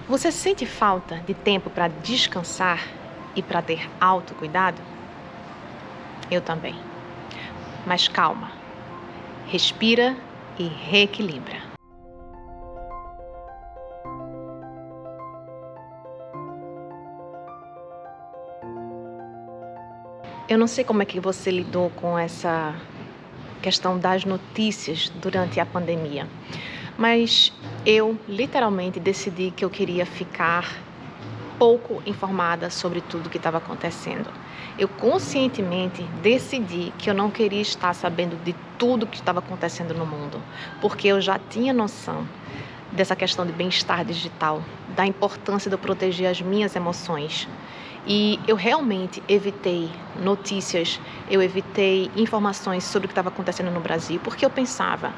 Você sente falta de tempo para descansar e para ter autocuidado? Eu também. Mas calma, respira e reequilibra. Eu não sei como é que você lidou com essa questão das notícias durante a pandemia, mas eu literalmente decidi que eu queria ficar pouco informada sobre tudo que estava acontecendo. Eu conscientemente decidi que eu não queria estar sabendo de tudo que estava acontecendo no mundo, porque eu já tinha noção dessa questão de bem-estar digital, da importância de eu proteger as minhas emoções. E eu realmente evitei notícias, eu evitei informações sobre o que estava acontecendo no Brasil, porque eu pensava,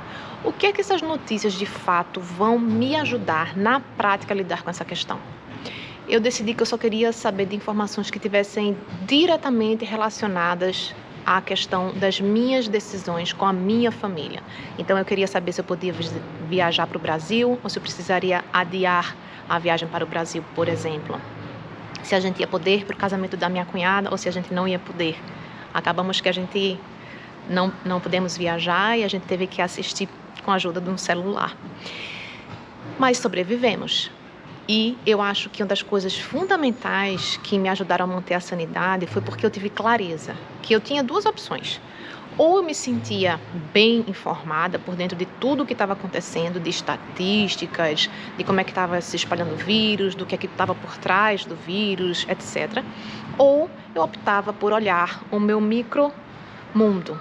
o que é que essas notícias de fato vão me ajudar na prática a lidar com essa questão? Eu decidi que eu só queria saber de informações que tivessem diretamente relacionadas à questão das minhas decisões com a minha família. Então eu queria saber se eu podia viajar para o Brasil ou se eu precisaria adiar a viagem para o Brasil, por exemplo. Se a gente ia poder ir para o casamento da minha cunhada ou se a gente não ia poder. Acabamos que a gente não pudemos viajar e a gente teve que assistir com a ajuda de um celular. Mas sobrevivemos. E eu acho que uma das coisas fundamentais que me ajudaram a manter a sanidade foi porque eu tive clareza, que eu tinha duas opções. Ou eu me sentia bem informada por dentro de tudo o que estava acontecendo, de estatísticas, de como é que estava se espalhando o vírus, do que é que estava por trás do vírus, etc. Ou eu optava por olhar o meu micromundo.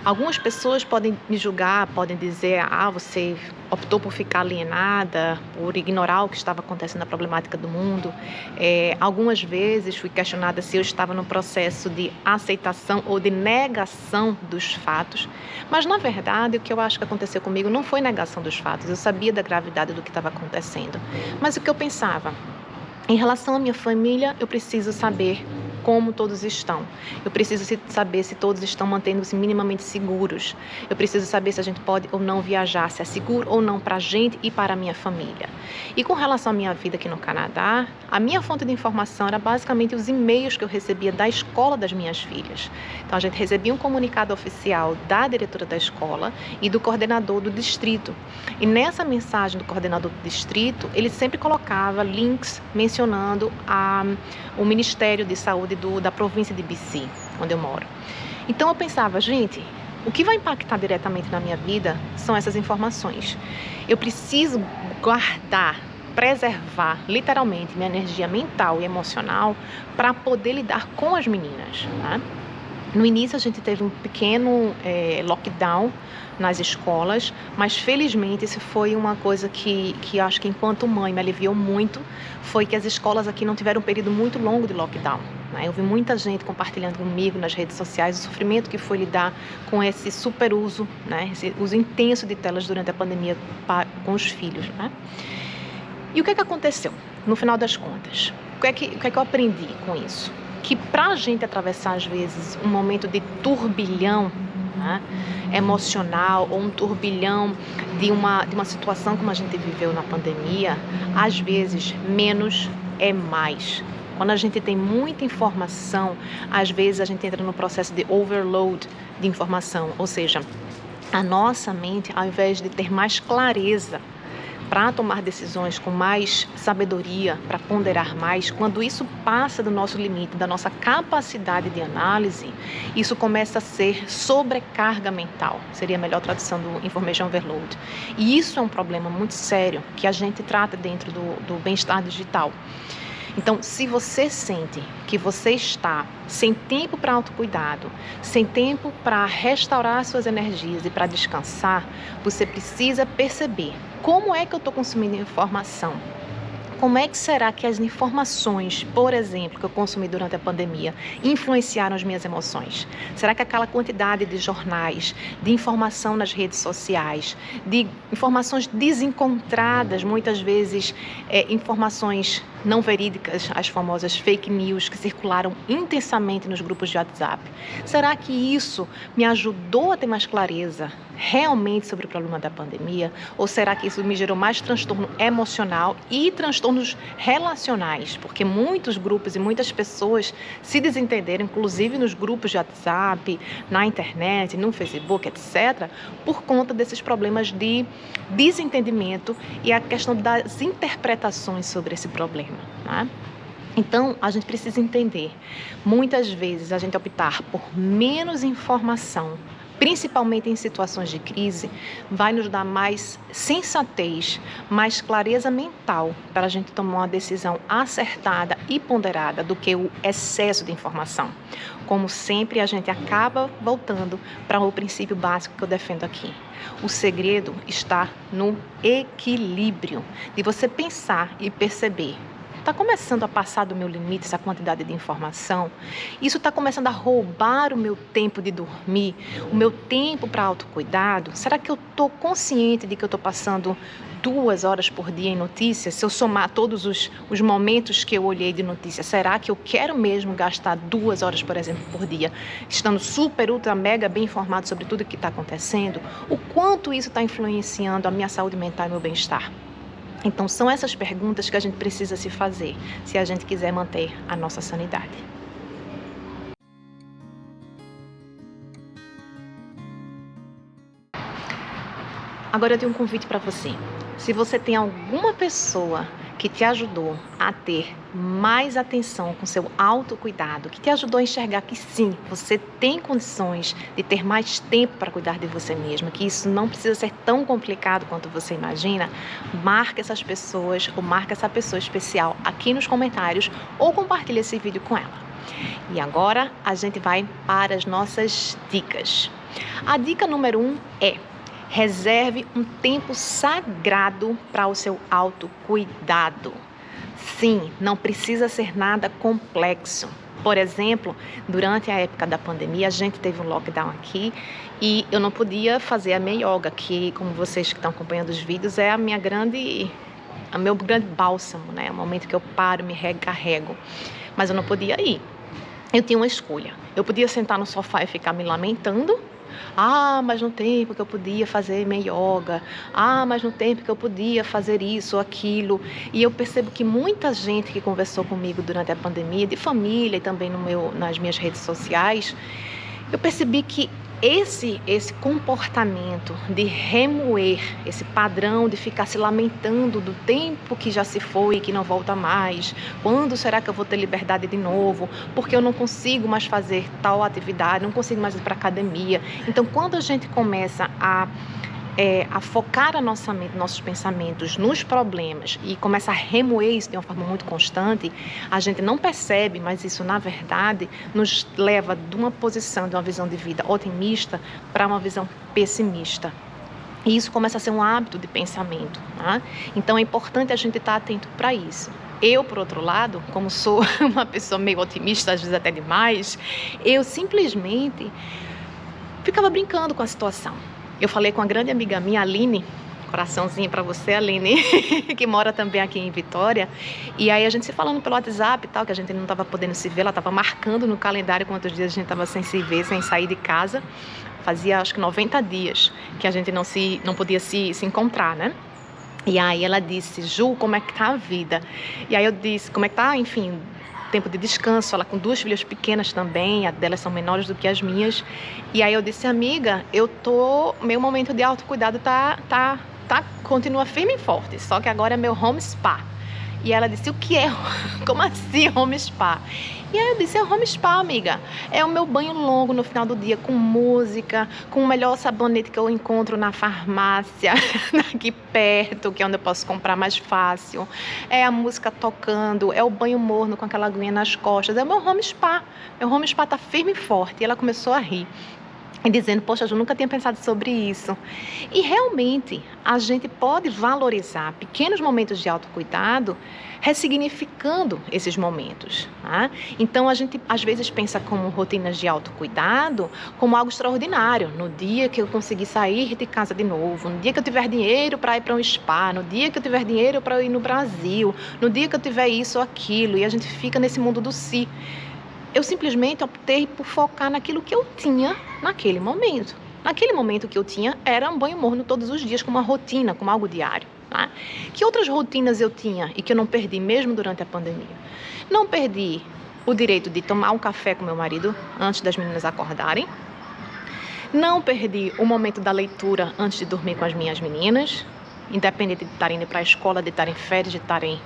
Algumas pessoas podem me julgar, podem dizer, você optou por ficar alienada, por ignorar o que estava acontecendo na problemática do mundo. Algumas vezes fui questionada se eu estava no processo de aceitação ou de negação dos fatos. Mas, na verdade, o que eu acho que aconteceu comigo não foi negação dos fatos. Eu sabia da gravidade do que estava acontecendo. Mas o que eu pensava? Em relação à minha família, eu preciso saber como todos estão. Eu preciso saber se todos estão mantendo-se minimamente seguros. Eu preciso saber se a gente pode ou não viajar, se é seguro ou não para a gente e para a minha família. E com relação à minha vida aqui no Canadá, a minha fonte de informação era basicamente os e-mails que eu recebia da escola das minhas filhas. Então a gente recebia um comunicado oficial da diretora da escola e do coordenador do distrito. E nessa mensagem do coordenador do distrito, ele sempre colocava links mencionando o Ministério de Saúde da província de BC, onde eu moro. Então eu pensava, gente, o que vai impactar diretamente na minha vida são essas informações. Eu preciso guardar, preservar literalmente minha energia mental e emocional para poder lidar com as meninas, né? No início a gente teve um pequeno lockdown nas escolas, mas felizmente isso foi uma coisa que eu acho que enquanto mãe me aliviou muito, foi que as escolas aqui não tiveram um período muito longo de lockdown, né? Eu vi muita gente compartilhando comigo nas redes sociais o sofrimento que foi lidar com esse super uso, né? Esse uso intenso de telas durante a pandemia com os filhos, né? E o que é que aconteceu? No final das contas, o que é que eu aprendi com isso? Que para a gente atravessar, às vezes, um momento de turbilhão, né, emocional ou um turbilhão de uma situação como a gente viveu na pandemia, às vezes, menos é mais. Quando a gente tem muita informação, às vezes a gente entra no processo de overload de informação, ou seja, a nossa mente, ao invés de ter mais clareza para tomar decisões com mais sabedoria, para ponderar mais, quando isso passa do nosso limite, da nossa capacidade de análise, isso começa a ser sobrecarga mental, seria a melhor tradução do information overload. E isso é um problema muito sério que a gente trata dentro do bem-estar digital. Então, se você sente que você está sem tempo para autocuidado, sem tempo para restaurar suas energias e para descansar, você precisa perceber como é que eu estou consumindo informação. Como é que será que as informações, por exemplo, que eu consumi durante a pandemia, influenciaram as minhas emoções? Será que aquela quantidade de jornais, de informação nas redes sociais, de informações desencontradas, muitas vezes informações não verídicas, as famosas fake news que circularam intensamente nos grupos de WhatsApp, será que isso me ajudou a ter mais clareza realmente sobre o problema da pandemia? Ou será que isso me gerou mais transtorno emocional e transtornos relacionais? Porque muitos grupos e muitas pessoas se desentenderam, inclusive nos grupos de WhatsApp, na internet, no Facebook, etc., por conta desses problemas de desentendimento e a questão das interpretações sobre esse problema, né? Então, a gente precisa entender, muitas vezes a gente optar por menos informação, principalmente em situações de crise, vai nos dar mais sensatez, mais clareza mental para a gente tomar uma decisão acertada e ponderada do que o excesso de informação. Como sempre, a gente acaba voltando para o princípio básico que eu defendo aqui. O segredo está no equilíbrio, de você pensar e perceber. Está começando a passar do meu limite essa quantidade de informação? Isso está começando a roubar o meu tempo de dormir, o meu tempo para autocuidado? Será que eu estou consciente de que eu estou passando 2 horas por dia em notícias? Se eu somar todos os momentos que eu olhei de notícias, será que eu quero mesmo gastar 2 horas, por exemplo, por dia, estando super, ultra, mega bem informado sobre tudo o que está acontecendo? O quanto isso está influenciando a minha saúde mental e meu bem-estar? Então, são essas perguntas que a gente precisa se fazer, se a gente quiser manter a nossa sanidade. Agora eu tenho um convite para você. Se você tem alguma pessoa que te ajudou a ter mais atenção com seu autocuidado, que te ajudou a enxergar que sim, você tem condições de ter mais tempo para cuidar de você mesma, que isso não precisa ser tão complicado quanto você imagina, marque essas pessoas ou marque essa pessoa especial aqui nos comentários ou compartilhe esse vídeo com ela. E agora a gente vai para as nossas dicas. A dica número 1 é: reserve um tempo sagrado para o seu autocuidado. Sim, não precisa ser nada complexo. Por exemplo, durante a época da pandemia, a gente teve um lockdown aqui e eu não podia fazer a minha yoga, que, como vocês que estão acompanhando os vídeos, é o meu grande bálsamo, né? É o momento que eu paro, me recarrego. Mas eu não podia ir. Eu tinha uma escolha. Eu podia sentar no sofá e ficar me lamentando. Mas no tempo que eu podia fazer minha yoga. Mas no tempo que eu podia fazer isso ou aquilo. E eu percebo que muita gente que conversou comigo durante a pandemia, de família e também nas minhas redes sociais, eu percebi que esse comportamento de remoer, esse padrão de ficar se lamentando do tempo que já se foi e que não volta mais, quando será que eu vou ter liberdade de novo, porque eu não consigo mais fazer tal atividade, não consigo mais ir para a academia. Então, quando a gente começa a focar a nossa mente, nossos pensamentos nos problemas e começa a remoer isso de uma forma muito constante, a gente não percebe, mas isso, na verdade, nos leva de uma posição, de uma visão de vida otimista para uma visão pessimista. E isso começa a ser um hábito de pensamento, né? Então, é importante a gente estar atento para isso. Eu, por outro lado, como sou uma pessoa meio otimista, às vezes até demais, eu simplesmente ficava brincando com a situação. Eu falei com uma grande amiga minha, Aline, coraçãozinho para você, Aline, que mora também aqui em Vitória, e aí a gente se falando pelo WhatsApp e tal, que a gente não estava podendo se ver, ela estava marcando no calendário quantos dias a gente estava sem se ver, sem sair de casa, fazia acho que 90 dias que a gente não podia se encontrar, né? E aí ela disse: Ju, como é que tá a vida? E aí eu disse: como é que tá, enfim, tempo de descanso, ela com 2 filhas pequenas também, as delas são menores do que as minhas. E aí eu disse: amiga, meu momento de autocuidado continua firme e forte, só que agora é meu home spa. E ela disse: o que é? Como assim home spa? E aí eu disse: é home spa, amiga. É o meu banho longo no final do dia, com música, com o melhor sabonete que eu encontro na farmácia, aqui perto, que é onde eu posso comprar mais fácil. É a música tocando, é o banho morno com aquela aguinha nas costas. É o meu home spa. Meu home spa tá firme e forte. E ela começou a rir, dizendo: poxa, eu nunca tinha pensado sobre isso. E realmente, a gente pode valorizar pequenos momentos de autocuidado, ressignificando esses momentos, tá? Então, a gente às vezes pensa como rotinas de autocuidado como algo extraordinário. No dia que eu conseguir sair de casa de novo, no dia que eu tiver dinheiro para ir para um spa, no dia que eu tiver dinheiro para ir no Brasil, no dia que eu tiver isso ou aquilo, e a gente fica nesse mundo do si. Eu simplesmente optei por focar naquilo que eu tinha naquele momento. Naquele momento que eu tinha, era um banho morno todos os dias, como uma rotina, como algo diário. Tá? Que outras rotinas eu tinha e que eu não perdi mesmo durante a pandemia? Não perdi o direito de tomar um café com meu marido antes das meninas acordarem. Não perdi o momento da leitura antes de dormir com as minhas meninas, independente de estarem indo para a escola, de estarem em férias, de estarem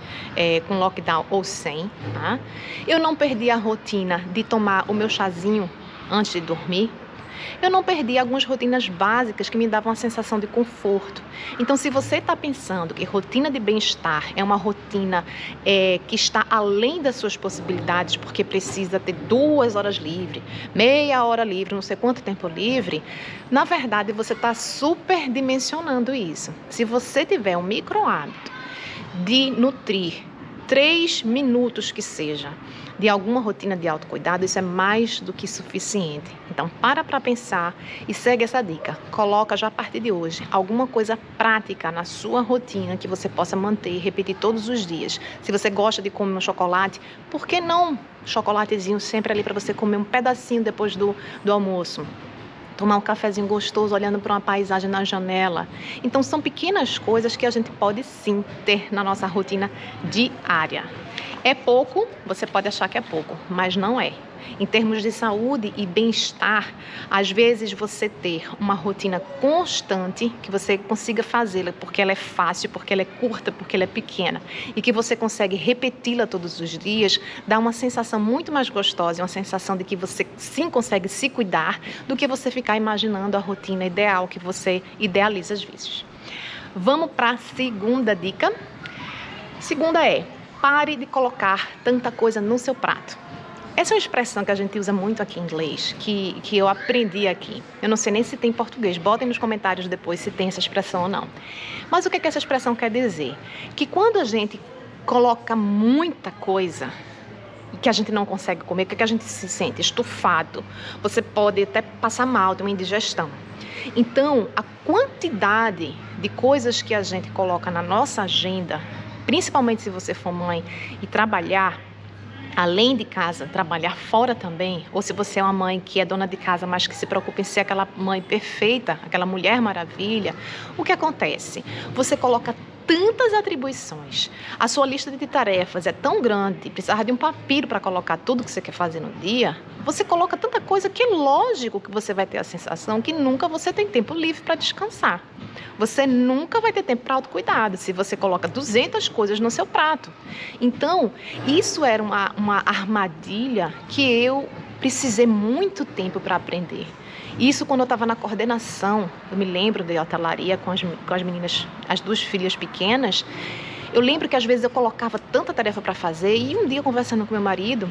com lockdown ou sem. Tá? Eu não perdi a rotina de tomar o meu chazinho antes de dormir. Eu não perdi algumas rotinas básicas que me davam uma sensação de conforto. Então, se você está pensando que rotina de bem-estar é uma rotina que está além das suas possibilidades, porque precisa ter 2 horas livre, meia hora livre, não sei quanto tempo livre, na verdade você está superdimensionando isso. Se você tiver um micro hábito de nutrir 3 minutos que seja de alguma rotina de autocuidado, isso é mais do que suficiente. Então, para pensar e segue essa dica. Coloca já a partir de hoje alguma coisa prática na sua rotina que você possa manter e repetir todos os dias. Se você gosta de comer um chocolate, por que não chocolatezinho sempre ali para você comer um pedacinho depois do almoço? Tomar um cafezinho gostoso olhando para uma paisagem na janela. Então, são pequenas coisas que a gente pode sim ter na nossa rotina diária. É pouco, você pode achar que é pouco, mas não é. Em termos de saúde e bem-estar, às vezes você ter uma rotina constante, que você consiga fazê-la porque ela é fácil, porque ela é curta, porque ela é pequena, e que você consegue repeti-la todos os dias, dá uma sensação muito mais gostosa, uma sensação de que você sim consegue se cuidar, do que você ficar imaginando a rotina ideal que você idealiza às vezes. Vamos para a segunda dica. Segunda é: pare de colocar tanta coisa no seu prato. Essa é uma expressão que a gente usa muito aqui em inglês, que eu aprendi aqui. Eu não sei nem se tem em português, botem nos comentários depois se tem essa expressão ou não. Mas o que essa expressão quer dizer? Que quando a gente coloca muita coisa que a gente não consegue comer, o que a gente se sente? Estufado. Você pode até passar mal, ter uma indigestão. Então, a quantidade de coisas que a gente coloca na nossa agenda, principalmente se você for mãe e trabalhar além de casa, trabalhar fora também, ou se você é uma mãe que é dona de casa, mas que se preocupa em ser aquela mãe perfeita, aquela mulher maravilha, o que acontece? Você coloca tantas atribuições, a sua lista de tarefas é tão grande, precisar de um papiro para colocar tudo que você quer fazer no dia, você coloca tanta coisa que é lógico que você vai ter a sensação que nunca você tem tempo livre para descansar. Você nunca vai ter tempo para autocuidado se você coloca 200 coisas no seu prato. Então, isso era uma armadilha que eu precisei muito tempo para aprender. Isso quando eu estava na coordenação, eu me lembro de hotelaria com as meninas, as 2 filhas pequenas. Eu lembro que às vezes eu colocava tanta tarefa para fazer e um dia conversando com meu marido,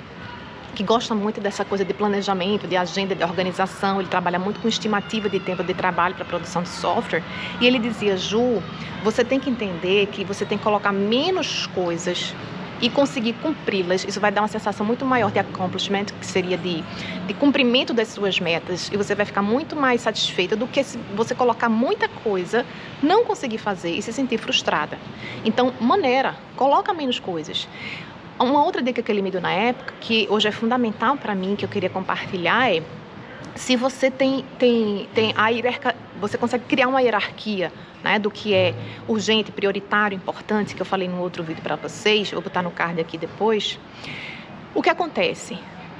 que gosta muito dessa coisa de planejamento, de agenda, de organização, ele trabalha muito com estimativa de tempo de trabalho para produção de software, e ele dizia: Ju, você tem que entender que você tem que colocar menos coisas e conseguir cumpri-las. Isso vai dar uma sensação muito maior de accomplishment, que seria de cumprimento das suas metas, e você vai ficar muito mais satisfeita do que se você colocar muita coisa, não conseguir fazer e se sentir frustrada. Então, coloca menos coisas. Uma outra dica que ele me deu na época, que hoje é fundamental para mim, que eu queria compartilhar, é: se você tem a hierarquia, você consegue criar uma hierarquia, né, do que é urgente, prioritário, importante, que eu falei no outro vídeo para vocês, vou botar no card aqui depois. O que acontece?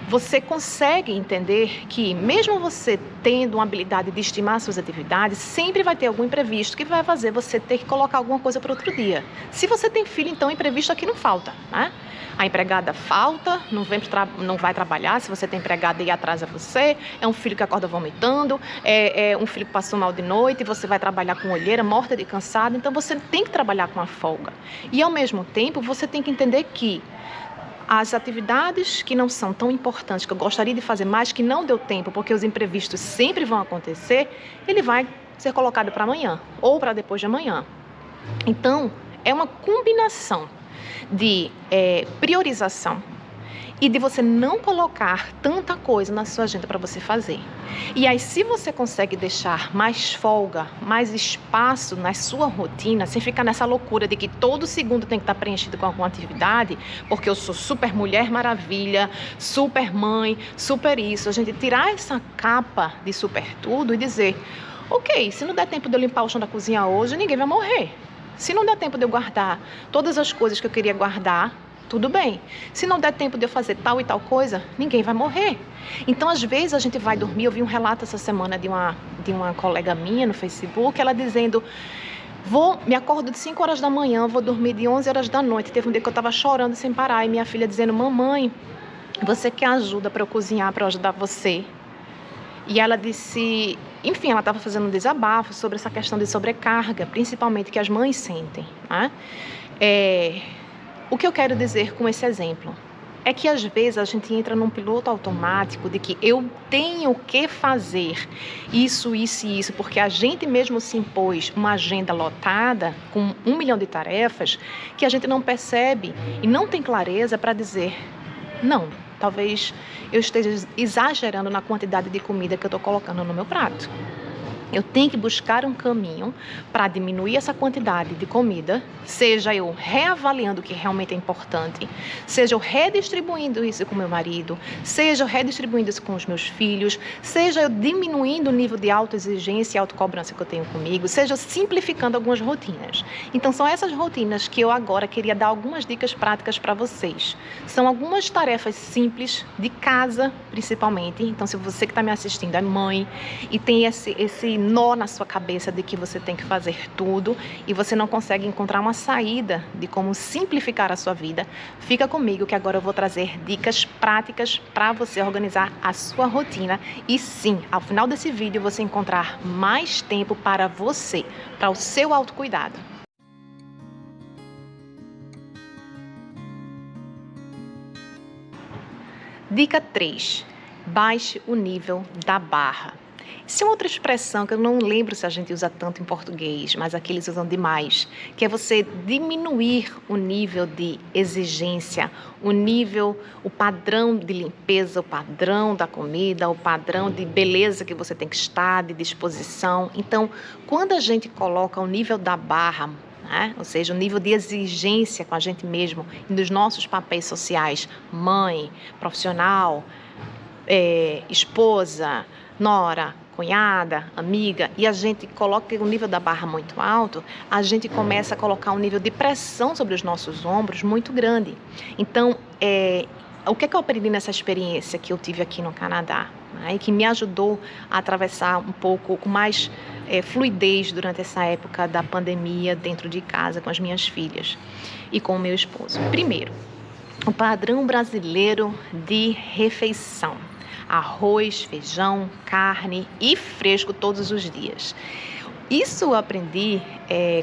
Você consegue entender que, mesmo você tendo uma habilidade de estimar suas atividades, sempre vai ter algum imprevisto que vai fazer você ter que colocar alguma coisa para outro dia. Se você tem filho, então imprevisto aqui não falta, né? A empregada falta, não vai trabalhar, se você tem empregada e atrasa você, é um filho que acorda vomitando, é um filho que passou mal de noite, você vai trabalhar com olheira, morta de cansado, então você tem que trabalhar com a folga. E ao mesmo tempo, você tem que entender que as atividades que não são tão importantes, que eu gostaria de fazer mais, que não deu tempo, porque os imprevistos sempre vão acontecer, ele vai ser colocado para amanhã ou para depois de amanhã. Então, é uma combinação de priorização, e de você não colocar tanta coisa na sua agenda para você fazer. E aí, se você consegue deixar mais folga, mais espaço na sua rotina, sem ficar nessa loucura de que todo segundo tem que estar preenchido com alguma atividade, porque eu sou super mulher maravilha, super mãe, super isso, a gente tirar essa capa de super tudo e dizer, ok, se não der tempo de eu limpar o chão da cozinha hoje, ninguém vai morrer. Se não der tempo de eu guardar todas as coisas que eu queria guardar, tudo bem. Se não der tempo de eu fazer tal e tal coisa, ninguém vai morrer. Então, às vezes, a gente vai dormir. Eu vi um relato essa semana de uma colega minha no Facebook, ela dizendo, me acordo de 5 horas da manhã, vou dormir de 11 horas da noite. Teve um dia que eu estava chorando sem parar e minha filha dizendo, mamãe, você quer ajuda para eu cozinhar, para eu ajudar você? E ela disse, enfim, ela estava fazendo um desabafo sobre essa questão de sobrecarga, principalmente que as mães sentem, né? O que eu quero dizer com esse exemplo é que às vezes a gente entra num piloto automático de que eu tenho que fazer isso, isso e isso, porque a gente mesmo se impôs uma agenda lotada com 1 milhão de tarefas que a gente não percebe e não tem clareza para dizer, não, talvez eu esteja exagerando na quantidade de comida que eu estou colocando no meu prato. Eu tenho que buscar um caminho para diminuir essa quantidade de comida, seja eu reavaliando o que realmente é importante, seja eu redistribuindo isso com meu marido, seja eu redistribuindo isso com os meus filhos, seja eu diminuindo o nível de autoexigência e autocobrança que eu tenho comigo, seja eu simplificando algumas rotinas. Então, são essas rotinas que eu agora queria dar algumas dicas práticas para vocês. São algumas tarefas simples, de casa principalmente. Então, se você que está me assistindo é mãe e tem esse nó na sua cabeça de que você tem que fazer tudo e você não consegue encontrar uma saída de como simplificar a sua vida, fica comigo que agora eu vou trazer dicas práticas para você organizar a sua rotina e sim, ao final desse vídeo você encontrar mais tempo para você, para o seu autocuidado. Dica 3. Baixe o nível da barra. Isso é outra expressão que eu não lembro se a gente usa tanto em português, mas aqui eles usam demais, que é você diminuir o nível de exigência, o padrão de limpeza, o padrão da comida, o padrão de beleza que você tem que estar, de disposição. Então, quando a gente coloca o nível da barra, ou seja, o nível de exigência com a gente mesmo e nos nossos papéis sociais, mãe, profissional, esposa, nora, cunhada, amiga, e a gente coloca o nível da barra muito alto, a gente começa a colocar um nível de pressão sobre os nossos ombros muito grande. Então, o que é que eu aprendi nessa experiência que eu tive aqui no Canadá, e que me ajudou a atravessar um pouco com mais fluidez durante essa época da pandemia dentro de casa com as minhas filhas e com o meu esposo. Primeiro, o padrão brasileiro de refeição. Arroz, feijão, carne e fresco todos os dias. Isso eu aprendi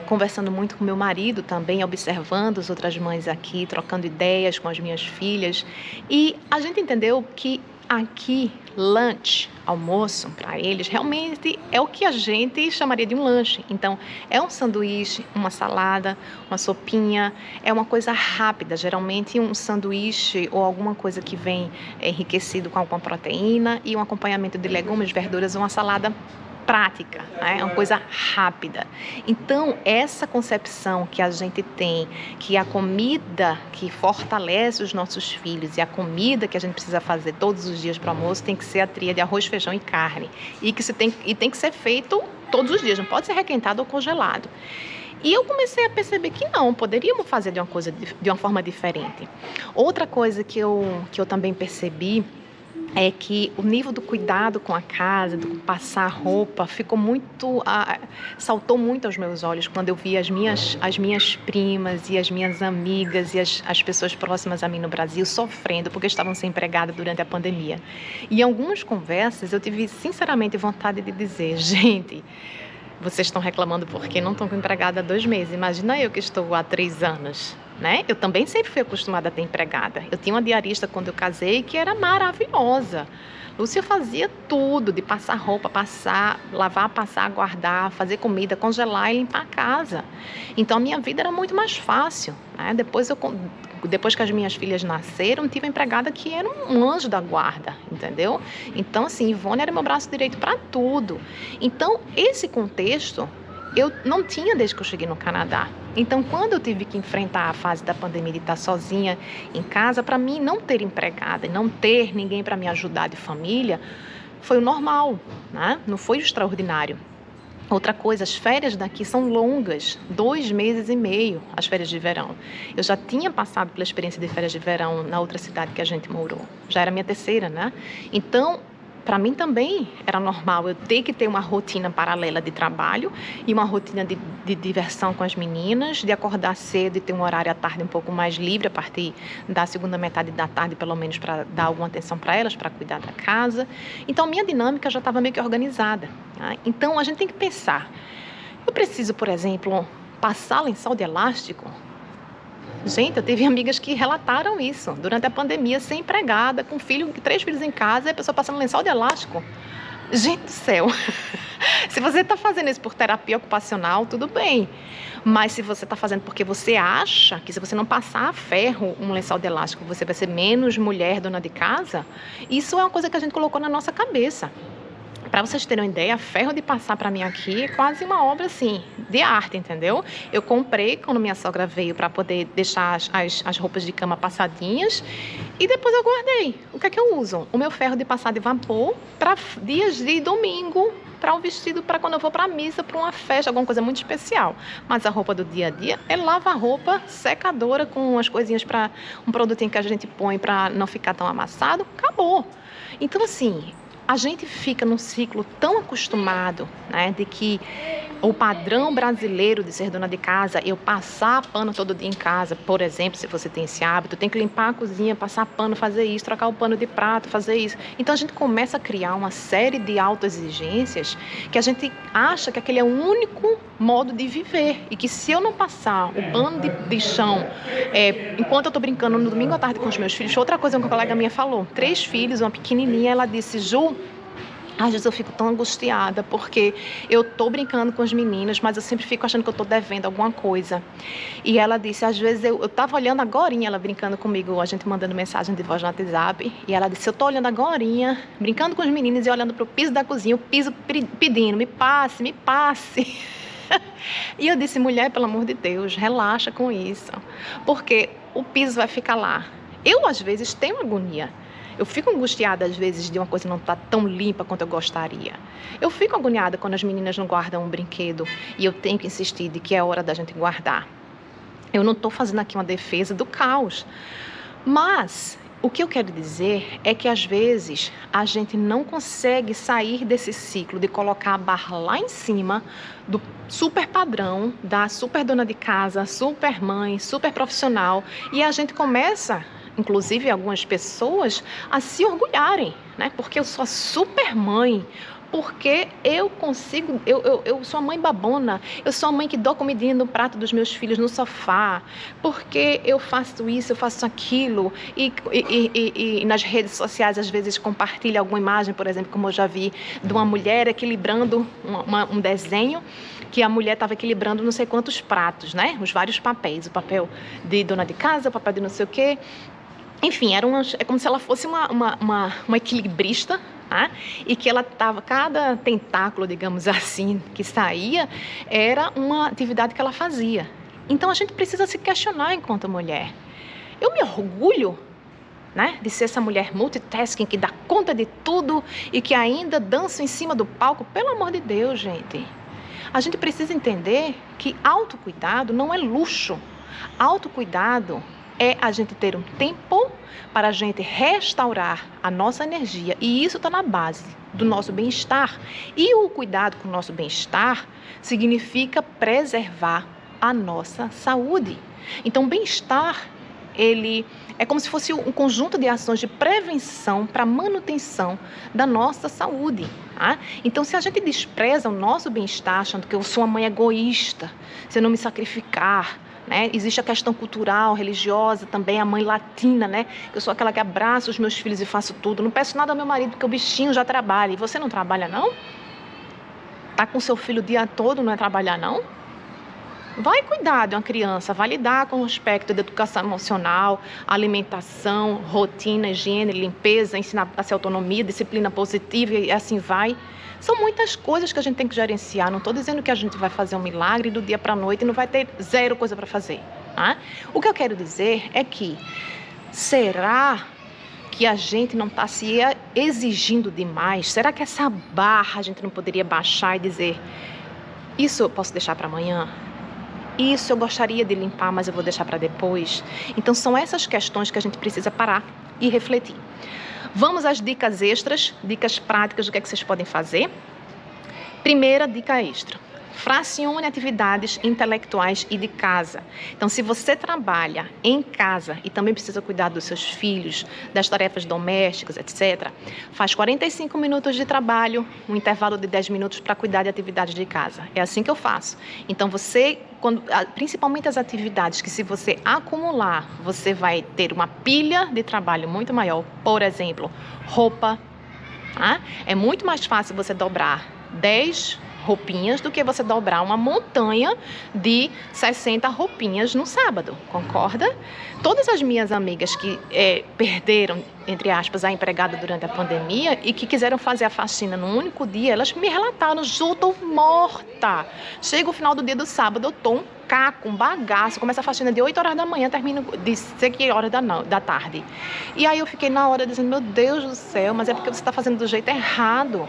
conversando muito com meu marido também, observando as outras mães aqui, trocando ideias com as minhas filhas. E a gente entendeu que aqui, lunch, almoço, para eles, realmente é o que a gente chamaria de um lanche. Então, é um sanduíche, uma salada, uma sopinha, é uma coisa rápida, geralmente um sanduíche ou alguma coisa que vem enriquecido com alguma proteína e um acompanhamento de legumes, verduras ou uma salada prática, é uma coisa rápida. Então, essa concepção que a gente tem, que a comida que fortalece os nossos filhos e a comida que a gente precisa fazer todos os dias para o almoço tem que ser a tríade de arroz, feijão e carne. E tem que ser feito todos os dias, não pode ser requentado ou congelado. E eu comecei a perceber que não, poderíamos fazer de uma forma diferente. Outra coisa que eu também percebi é que o nível do cuidado com a casa, do passar roupa, saltou muito aos meus olhos quando eu vi as minhas primas e as minhas amigas e as pessoas próximas a mim no Brasil sofrendo porque estavam sem empregada durante a pandemia. E em algumas conversas eu tive sinceramente vontade de dizer, gente, vocês estão reclamando porque não estão com empregada há 2 meses, imagina eu que estou há 3 anos. né? Eu também sempre fui acostumada a ter empregada. Eu tinha uma diarista quando eu casei que era maravilhosa. Lúcia fazia tudo, de passar roupa, passar, lavar, passar, guardar, fazer comida, congelar e limpar a casa. Então a minha vida era muito mais fácil, né? Depois que as minhas filhas nasceram, tive uma empregada que era um anjo da guarda, entendeu? Então, assim, Ivone era meu braço direito para tudo. Então, esse contexto eu não tinha desde que eu cheguei no Canadá. Então, quando eu tive que enfrentar a fase da pandemia de estar sozinha em casa, para mim não ter empregada e não ter ninguém para me ajudar de família, foi o normal, né? Não foi o extraordinário. Outra coisa, as férias daqui são longas, 2 meses e meio, as férias de verão. Eu já tinha passado pela experiência de férias de verão na outra cidade que a gente morou. Já era a minha terceira, né? Então, para mim também era normal eu ter que ter uma rotina paralela de trabalho e uma rotina de diversão com as meninas, de acordar cedo e ter um horário à tarde um pouco mais livre, a partir da segunda metade da tarde, pelo menos, para dar alguma atenção para elas, para cuidar da casa. Então, minha dinâmica já estava meio que organizada, né? Então, a gente tem que pensar. Eu preciso, por exemplo, passar lençol de elástico? Gente, eu tive amigas que relataram isso durante a pandemia, sem empregada, com 3 filhos em casa, e a pessoa passando lençol de elástico. Gente do céu, se você está fazendo isso por terapia ocupacional, tudo bem. Mas se você está fazendo porque você acha que se você não passar a ferro um lençol de elástico, você vai ser menos mulher dona de casa, isso é uma coisa que a gente colocou na nossa cabeça. Para vocês terem uma ideia, ferro de passar para mim aqui é quase uma obra, assim, de arte, entendeu? Eu comprei quando minha sogra veio para poder deixar as roupas de cama passadinhas e depois eu guardei. O que é que eu uso? O meu ferro de passar de vapor para dias de domingo, para um vestido para quando eu vou para a missa, para uma festa, alguma coisa muito especial. Mas a roupa do dia a dia é lava-roupa, secadora com umas coisinhas para um produtinho que a gente põe para não ficar tão amassado, acabou. Então, assim, a gente fica num ciclo tão acostumado, né, de que o padrão brasileiro de ser dona de casa, eu passar pano todo dia em casa, por exemplo, se você tem esse hábito, tem que limpar a cozinha, passar pano, fazer isso, trocar o pano de prato, fazer isso. Então a gente começa a criar uma série de autoexigências que a gente acha que aquele é o único modo de viver e que se eu não passar o pano de chão, enquanto eu estou brincando no domingo à tarde com os meus filhos, outra coisa que uma colega minha falou, 3 filhos, uma pequenininha, ela disse, Ju, às vezes eu fico tão angustiada porque eu tô brincando com as meninas, mas eu sempre fico achando que eu tô devendo alguma coisa. E ela disse, às vezes eu tava olhando agorinha, ela brincando comigo, a gente mandando mensagem de voz no WhatsApp, e ela disse, eu tô olhando agorinha, brincando com as meninas e olhando pro piso da cozinha, o piso pedindo, me passe, me passe. E eu disse, mulher, pelo amor de Deus, relaxa com isso, porque o piso vai ficar lá. Eu, às vezes, tenho agonia. Eu fico angustiada, às vezes, de uma coisa não estar tão limpa quanto eu gostaria. Eu fico agoniada quando as meninas não guardam um brinquedo e eu tenho que insistir de que é hora da gente guardar. Eu não estou fazendo aqui uma defesa do caos. Mas o que eu quero dizer é que, às vezes, a gente não consegue sair desse ciclo de colocar a barra lá em cima do super padrão, da super dona de casa, super mãe, super profissional, e a gente começa, inclusive algumas pessoas, a se orgulharem, né? Porque eu sou a super mãe, porque eu consigo, eu sou a mãe babona, eu sou a mãe que dou comidinha no prato dos meus filhos no sofá, porque eu faço isso, eu faço aquilo, e nas redes sociais às vezes compartilho alguma imagem, por exemplo, como eu já vi, de uma mulher equilibrando um desenho, que a mulher estava equilibrando não sei quantos pratos, né? Os vários papéis, o papel de dona de casa, o papel de não sei o quê. Enfim, é como se ela fosse uma equilibrista, tá? E que ela estava, cada tentáculo, digamos assim, que saía, era uma atividade que ela fazia. Então a gente precisa se questionar enquanto mulher. Eu me orgulho, né, de ser essa mulher multitasking que dá conta de tudo e que ainda dança em cima do palco. Pelo amor de Deus, gente. A gente precisa entender que autocuidado não é luxo. Autocuidado é a gente ter um tempo para a gente restaurar a nossa energia. E isso está na base do nosso bem-estar. E o cuidado com o nosso bem-estar significa preservar a nossa saúde. Então, bem-estar, ele é como se fosse um conjunto de ações de prevenção para manutenção da nossa saúde. Tá? Então, se a gente despreza o nosso bem-estar, achando que eu sou uma mãe egoísta, se eu não me sacrificar, né? Existe a questão cultural, religiosa também, a mãe latina, né? Eu sou aquela que abraça os meus filhos e faço tudo. Não peço nada ao meu marido porque o bichinho já trabalha. E você não trabalha, não? Tá com seu filho o dia todo, não é trabalhar, não? Vai cuidar de uma criança, vai lidar com o aspecto de educação emocional, alimentação, rotina, higiene, limpeza, ensinar a ser autonomia, disciplina positiva e assim vai. São muitas coisas que a gente tem que gerenciar. Não estou dizendo que a gente vai fazer um milagre do dia para a noite e não vai ter zero coisa para fazer. Tá? O que eu quero dizer é que será que a gente não está se exigindo demais? Será que essa barra a gente não poderia baixar e dizer: isso eu posso deixar para amanhã? Isso eu gostaria de limpar, mas eu vou deixar para depois? Então são essas questões que a gente precisa parar e refletir. Vamos às dicas extras, dicas práticas do que é que vocês podem fazer. Primeira dica extra: fracione atividades intelectuais e de casa. Então, se você trabalha em casa e também precisa cuidar dos seus filhos, das tarefas domésticas, etc., faz 45 minutos de trabalho, um intervalo de 10 minutos para cuidar de atividades de casa. É assim que eu faço. Então, principalmente as atividades que, se você acumular, você vai ter uma pilha de trabalho muito maior. Por exemplo, roupa. Tá? É muito mais fácil você dobrar 10 roupinhas do que você dobrar uma montanha de 60 roupinhas no sábado, concorda? Todas as minhas amigas que perderam, entre aspas, a empregada durante a pandemia e que quiseram fazer a faxina num único dia, elas me relataram: Ju, eu tô morta. Chega o final do dia do sábado, eu tô um caco, um bagaço, começa a faxina de 8 horas da manhã, termina de 6 horas da tarde. E aí eu fiquei na hora dizendo: meu Deus do céu, mas é porque você está fazendo do jeito errado.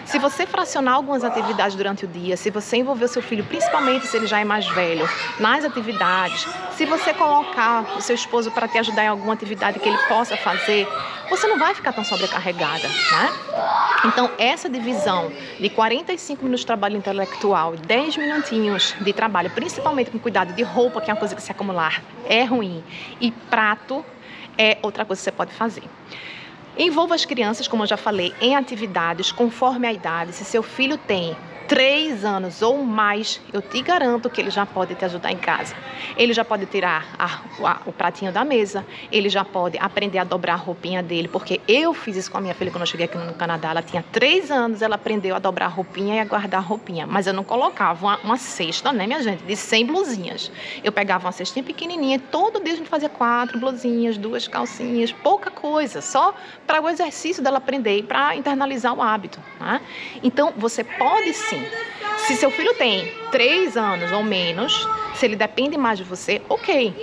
Se você fracionar algumas atividades durante o dia, se você envolver o seu filho, principalmente se ele já é mais velho, nas atividades, se você colocar o seu esposo para te ajudar em alguma atividade que ele possa fazer, você não vai ficar tão sobrecarregada, né? Então, essa divisão de 45 minutos de trabalho intelectual, 10 minutinhos de trabalho, principalmente com cuidado de roupa, que é uma coisa que se acumular é ruim, e prato é outra coisa que você pode fazer. Envolva as crianças, como eu já falei, em atividades conforme a idade. Se seu filho tem 3 anos ou mais, eu te garanto que ele já pode te ajudar em casa. Ele já pode tirar o pratinho da mesa, ele já pode aprender a dobrar a roupinha dele, porque eu fiz isso com a minha filha quando eu cheguei aqui no Canadá. Ela tinha 3 anos, ela aprendeu a dobrar a roupinha e a guardar a roupinha, mas eu não colocava uma cesta, né, minha gente, de 100 blusinhas. Eu pegava uma cestinha pequenininha, todo dia a gente fazia 4 blusinhas, 2 calcinhas, pouca coisa, só para o exercício dela aprender e para internalizar o hábito, né? Então, você pode sim. Se seu filho tem 3 anos ou menos, se ele depende mais de você, ok.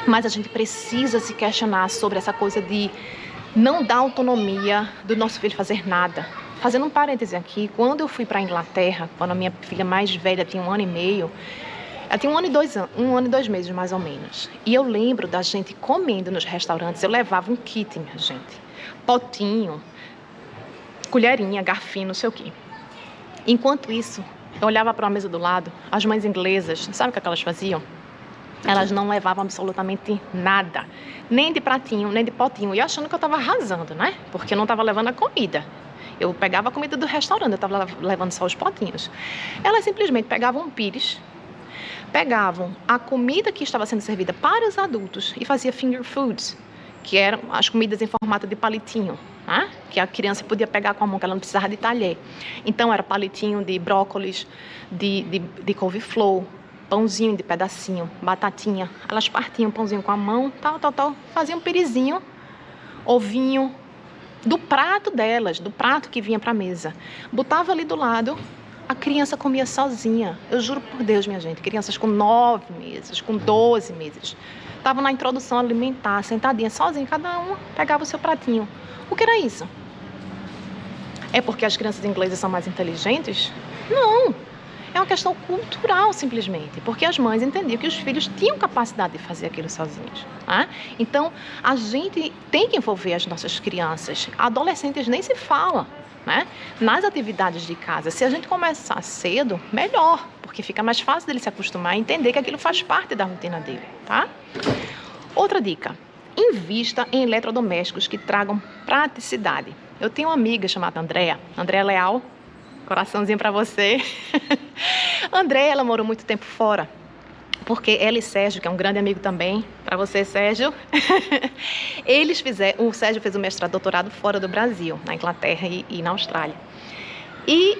Mas a gente precisa se questionar sobre essa coisa de não dar autonomia do nosso filho fazer nada. Fazendo um parêntese aqui, quando eu fui para a Inglaterra, quando a minha filha mais velha tinha 1 ano e meio, ela tinha 1 ano e 2 meses mais ou menos. E eu lembro da gente comendo nos restaurantes, eu levava um kit, minha gente. Potinho, colherinha, garfinho, não sei o quê. Enquanto isso, eu olhava para a mesa do lado, as mães inglesas, sabe o que elas faziam? Elas não levavam absolutamente nada, nem de pratinho, nem de potinho, e achando que eu estava arrasando, né? Porque eu não estava levando a comida. Eu pegava a comida do restaurante, eu estava levando só os potinhos. Elas simplesmente pegavam um pires, pegavam a comida que estava sendo servida para os adultos e fazia finger foods, que eram as comidas em formato de palitinho, né? Que a criança podia pegar com a mão, que ela não precisava de talher. Então, era palitinho de brócolis, de couve-flor, pãozinho de pedacinho, batatinha. Elas partiam o pãozinho com a mão, faziam um pirizinho, ovinho, do prato delas, do prato que vinha para a mesa. Botava ali do lado, a criança comia sozinha. Eu juro por Deus, minha gente, crianças com 9 meses, com 12 meses, estavam na introdução alimentar, sentadinha, sozinha, cada uma pegava o seu pratinho. O que era isso? É porque as crianças inglesas são mais inteligentes? Não. É uma questão cultural, simplesmente. Porque as mães entendiam que os filhos tinham capacidade de fazer aquilo sozinhos. Né? Então, a gente tem que envolver as nossas crianças. Adolescentes nem se fala, né? Nas atividades de casa. Se a gente começar cedo, melhor. Porque fica mais fácil dele se acostumar a entender que aquilo faz parte da rotina dele. Tá? Outra dica. Invista em eletrodomésticos que tragam praticidade. Eu tenho uma amiga chamada Andréa Leal, coraçãozinho para você. Andréa, ela morou muito tempo fora. porque ela e Sérgio, que é um grande amigo também, para você, Sérgio, o Sérgio fez o mestrado e doutorado fora do Brasil, na Inglaterra e na Austrália. E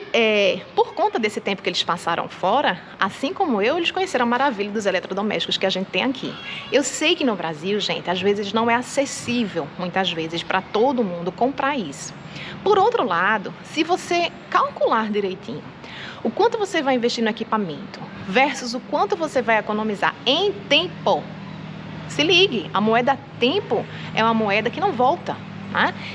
por conta desse tempo que eles passaram fora, assim como eu, eles conheceram a maravilha dos eletrodomésticos que a gente tem aqui. Eu sei que no Brasil, gente, às vezes não é acessível, muitas vezes, para todo mundo comprar isso. Por outro lado, se você calcular direitinho o quanto você vai investir no equipamento versus o quanto você vai economizar em tempo, se ligue, a moeda tempo é uma moeda que não volta.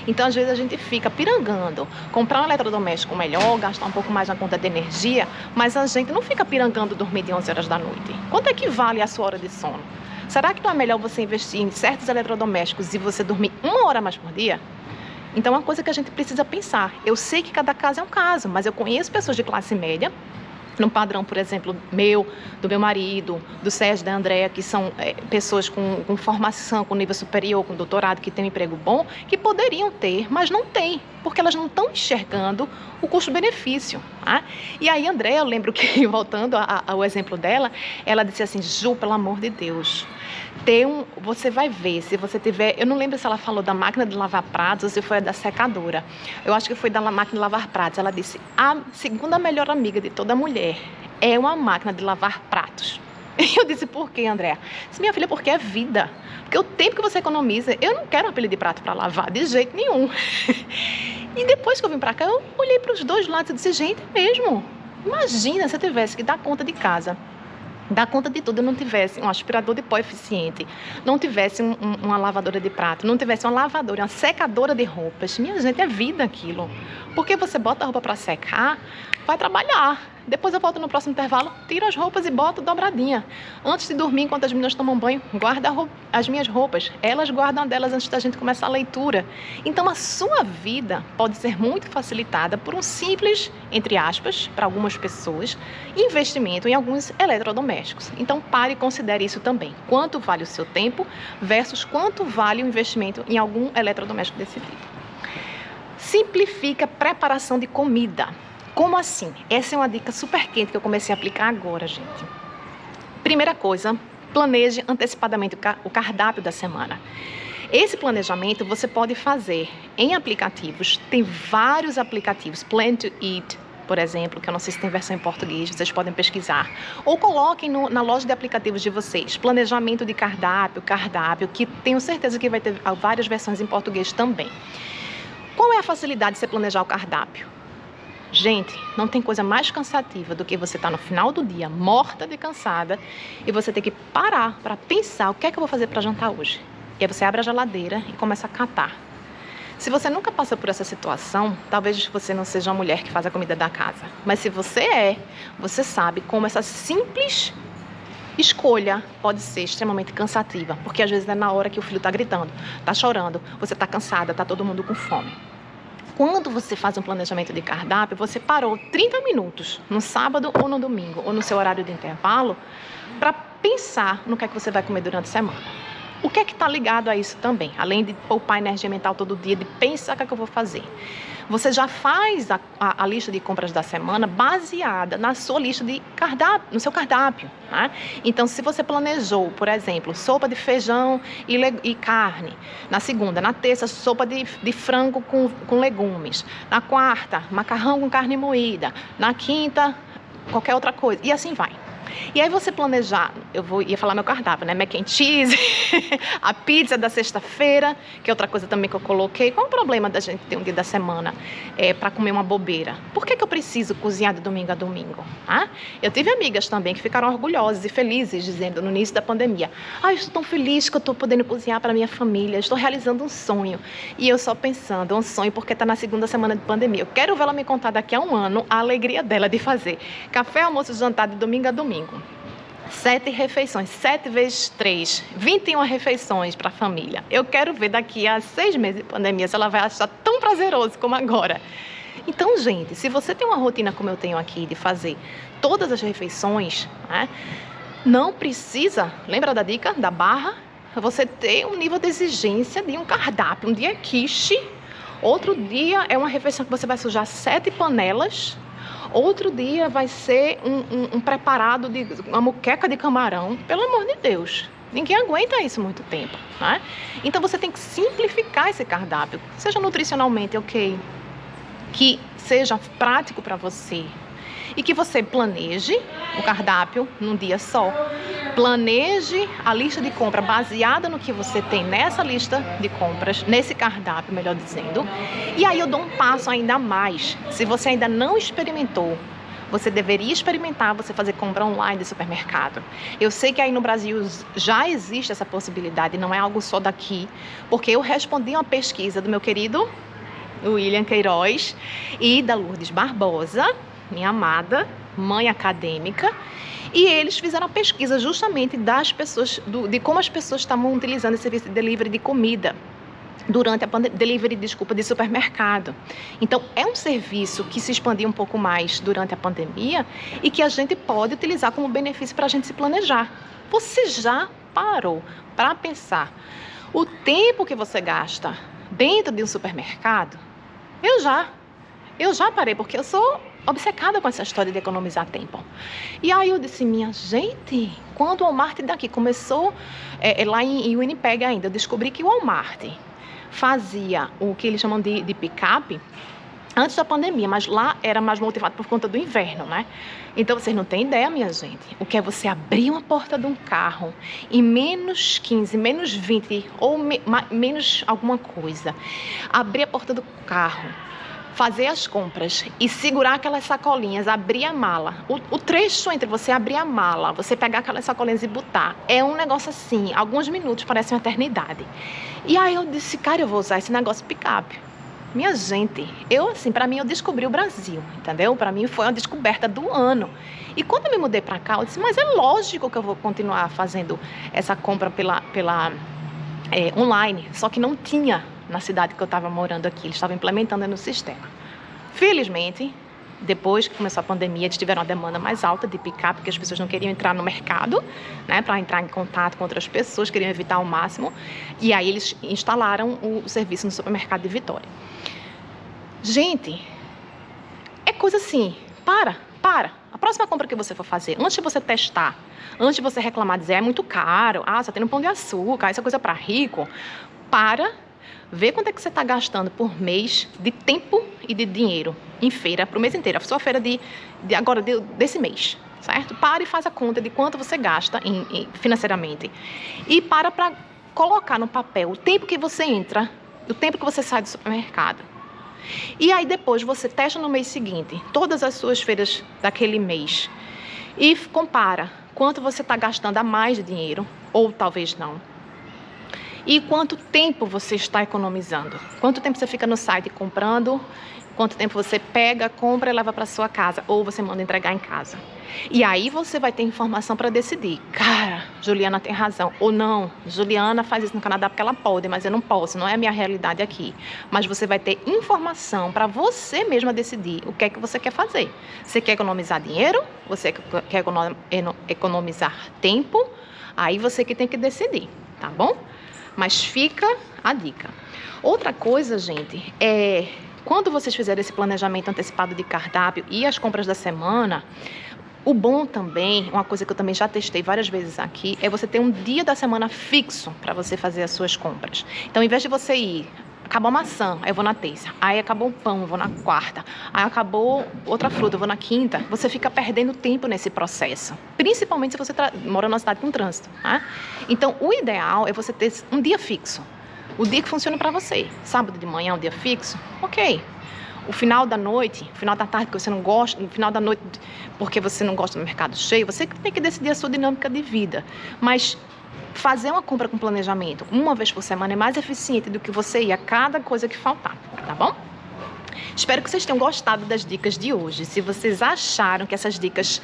Então, às vezes, a gente fica pirangando, comprar um eletrodoméstico melhor, gastar um pouco mais na conta de energia, mas a gente não fica pirangando dormir de 11 horas da noite. Quanto é que vale a sua hora de sono? Será que não é melhor você investir em certos eletrodomésticos e você dormir 1 hora mais por dia? Então, é uma coisa que a gente precisa pensar. Eu sei que cada caso é um caso, mas eu conheço pessoas de classe média, no padrão, por exemplo, do meu marido, do Sérgio, da Andréa, que são pessoas com formação, com nível superior, com doutorado, que têm um emprego bom, que poderiam ter, mas não têm, porque elas não estão enxergando o custo-benefício. E aí, Andréa, eu lembro que, voltando ao exemplo dela, ela disse assim: Ju, pelo amor de Deus, você vai ver, se você tiver, eu não lembro se ela falou da máquina de lavar pratos ou se foi a da secadora, eu acho que foi da máquina de lavar pratos. Ela disse: a segunda melhor amiga de toda mulher é uma máquina de lavar pratos. E eu disse: por quê, Andréa? Disse: minha filha, porque é vida, porque o tempo que você economiza, eu não quero uma pilha de prato para lavar, de jeito nenhum. E depois que eu vim para cá, eu olhei para os dois lados e disse: gente, é mesmo, imagina se eu tivesse que dar conta de casa, dar conta de tudo, eu não tivesse um aspirador de pó eficiente, não tivesse uma lavadora de prato, não tivesse uma lavadora, uma secadora de roupas. Minha gente, é vida aquilo. Porque você bota a roupa para secar, vai trabalhar. Depois eu volto no próximo intervalo, tiro as roupas e boto dobradinha. Antes de dormir, enquanto as meninas tomam banho, guarda as minhas roupas. Elas guardam delas antes da gente começar a leitura. Então, a sua vida pode ser muito facilitada por um simples, entre aspas, para algumas pessoas, investimento em alguns eletrodomésticos. Então, pare e considere isso também. Quanto vale o seu tempo versus quanto vale o investimento em algum eletrodoméstico desse tipo. Simplifica a preparação de comida. Como assim? Essa é uma dica super quente que eu comecei a aplicar agora, gente. Primeira coisa, planeje antecipadamente o cardápio da semana. Esse planejamento você pode fazer em aplicativos. Tem vários aplicativos. Plan to Eat, por exemplo, que eu não sei se tem versão em português, vocês podem pesquisar. Ou coloquem na loja de aplicativos de vocês, planejamento de cardápio, que tenho certeza que vai ter várias versões em português também. Qual é a facilidade de você planejar o cardápio? Gente, não tem coisa mais cansativa do que você estar no final do dia, morta de cansada, e você ter que parar para pensar o que é que eu vou fazer para jantar hoje. E aí você abre a geladeira e começa a catar. Se você nunca passa por essa situação, talvez você não seja uma mulher que faz a comida da casa. Mas se você você sabe como essa simples escolha pode ser extremamente cansativa. Porque às vezes é na hora que o filho está gritando, está chorando, você está cansada, está todo mundo com fome. Quando você faz um planejamento de cardápio, você parou 30 minutos no sábado ou no domingo, ou no seu horário de intervalo, para pensar no que é que você vai comer durante a semana. O que é que está ligado a isso também? Além de poupar energia mental todo dia, de pensar o que é que eu vou fazer. Você já faz a lista de compras da semana baseada na sua lista de cardápio, no seu cardápio. Então, se você planejou, por exemplo, sopa de feijão e carne, na segunda, na terça, sopa de frango com legumes, na quarta, macarrão com carne moída, na quinta, qualquer outra coisa, e assim vai. E aí você planejar, ia falar meu cardápio, né? Mac and cheese, a pizza da sexta-feira, que é outra coisa também que eu coloquei. Qual é o problema da gente ter um dia da semana para comer uma bobeira? Por que eu preciso cozinhar de domingo a domingo? Eu tive amigas também que ficaram orgulhosas e felizes, dizendo no início da pandemia: eu estou tão feliz que eu estou podendo cozinhar para minha família, estou realizando um sonho. E eu só pensando, um sonho porque está na segunda semana de pandemia. Eu quero ver ela me contar daqui a um ano a alegria dela de fazer café, almoço e jantar de domingo a domingo. 7 refeições, 7 vezes 3, 21 refeições para a família. Eu quero ver daqui a 6 meses de pandemia se ela vai achar tão prazeroso como agora. Então, gente, se você tem uma rotina como eu tenho aqui de fazer todas as refeições, não precisa, lembra da dica da barra? Você ter um nível de exigência de um cardápio. Um dia é quiche, outro dia é uma refeição que você vai sujar 7 panelas, Outro dia vai ser um preparado de uma moqueca de camarão. Pelo amor de Deus. Ninguém aguenta isso muito tempo, né? Então você tem que simplificar esse cardápio. Seja nutricionalmente ok, que seja prático para você e que você planeje o cardápio num dia só. Planeje a lista de compra baseada no que você tem nessa lista de compras, nesse cardápio, melhor dizendo. E aí eu dou um passo ainda mais. Se você ainda não experimentou, você deveria experimentar você fazer compra online de supermercado. Eu sei que aí no Brasil já existe essa possibilidade, não é algo só daqui, porque eu respondi uma pesquisa do meu querido William Queiroz e da Lourdes Barbosa, minha amada mãe acadêmica, e eles fizeram a pesquisa justamente das pessoas, de como as pessoas estavam utilizando esse serviço de delivery de comida durante a delivery, de supermercado. Então, é um serviço que se expandiu um pouco mais durante a pandemia e que a gente pode utilizar como benefício para a gente se planejar. Você já parou para pensar o tempo que você gasta dentro de um supermercado? Eu já parei, porque eu sou obcecada com essa história de economizar tempo. E aí eu disse, minha gente, quando o Walmart daqui começou, lá em Winnipeg ainda, eu descobri que o Walmart fazia o que eles chamam de pick-up antes da pandemia, mas lá era mais motivado por conta do inverno, né? Então vocês não têm ideia, minha gente, o que é você abrir uma porta de um carro em menos 15, menos 20 ou menos alguma coisa, abrir a porta do carro, fazer as compras e segurar aquelas sacolinhas, abrir a mala. O trecho entre você abrir a mala, você pegar aquelas sacolinhas e botar, é um negócio assim, alguns minutos, parece uma eternidade. E aí eu disse, cara, eu vou usar esse negócio picape. Minha gente, pra mim, eu descobri o Brasil, entendeu? Pra mim foi uma descoberta do ano. E quando eu me mudei pra cá, eu disse, mas é lógico que eu vou continuar fazendo essa compra pela online, só que não tinha na cidade que eu estava morando aqui, eles estavam implementando no sistema. Felizmente, depois que começou a pandemia, eles tiveram uma demanda mais alta de pick-up, porque as pessoas não queriam entrar no mercado, né, para entrar em contato com outras pessoas, queriam evitar ao máximo, e aí eles instalaram o serviço no supermercado de Vitória. Gente, é coisa assim, para. A próxima compra que você for fazer, antes de você testar, antes de você reclamar, dizer, é muito caro, só tem um pão de açúcar, isso é coisa para rico, vê quanto é que você está gastando por mês de tempo e de dinheiro em feira, para o mês inteiro, a sua feira desse mês, certo? Para e faz a conta de quanto você gasta financeiramente. E para colocar no papel o tempo que você entra, o tempo que você sai do supermercado. E aí depois você testa no mês seguinte todas as suas feiras daquele mês e compara quanto você está gastando a mais de dinheiro, ou talvez não. E quanto tempo você está economizando? Quanto tempo você fica no site comprando? Quanto tempo você pega, compra e leva para sua casa? Ou você manda entregar em casa? E aí você vai ter informação para decidir. Cara, Juliana tem razão. Ou não, Juliana faz isso no Canadá porque ela pode, mas eu não posso. Não é a minha realidade aqui. Mas você vai ter informação para você mesma decidir o que é que você quer fazer. Você quer economizar dinheiro? Você quer economizar tempo? Aí você que tem que decidir, tá bom? Mas fica a dica. Outra coisa, gente, quando vocês fizerem esse planejamento antecipado de cardápio e as compras da semana, o bom também, uma coisa que eu também já testei várias vezes aqui, é você ter um dia da semana fixo para você fazer as suas compras. Então, ao invés de você ir, acabou a maçã, aí eu vou na terça, aí acabou o pão, eu vou na quarta, aí acabou outra fruta, eu vou na quinta, você fica perdendo tempo nesse processo, principalmente se você mora numa cidade com trânsito, né? Então, o ideal é você ter um dia fixo, o dia que funciona para você. Sábado de manhã é um dia fixo? Ok. O final da noite, o final da tarde que você não gosta, no final da noite porque você não gosta do mercado cheio, você tem que decidir a sua dinâmica de vida, mas fazer uma compra com planejamento uma vez por semana é mais eficiente do que você ir a cada coisa que faltar, tá bom? Espero que vocês tenham gostado das dicas de hoje. Se vocês acharam que essas dicas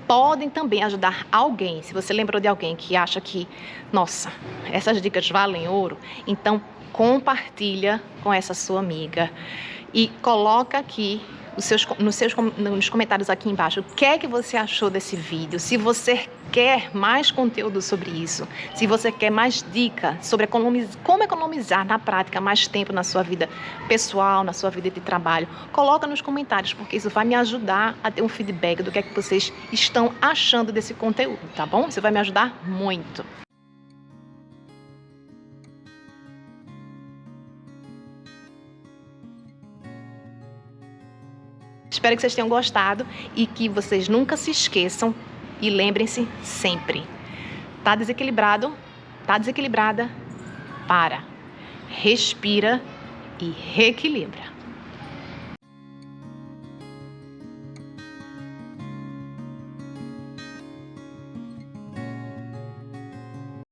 podem também ajudar alguém, se você lembrou de alguém que acha que, nossa, essas dicas valem ouro, então compartilha com essa sua amiga e coloca aqui nos comentários aqui embaixo o que é que você achou desse vídeo, se você quer mais conteúdo sobre isso, se você quer mais dicas sobre como economizar na prática mais tempo na sua vida pessoal, na sua vida de trabalho, coloca nos comentários, porque isso vai me ajudar a ter um feedback do que é que vocês estão achando desse conteúdo, tá bom? Isso vai me ajudar muito. Espero que vocês tenham gostado e que vocês nunca se esqueçam e lembrem-se sempre. Tá desequilibrado? Tá desequilibrada? Para. Respira e reequilibra.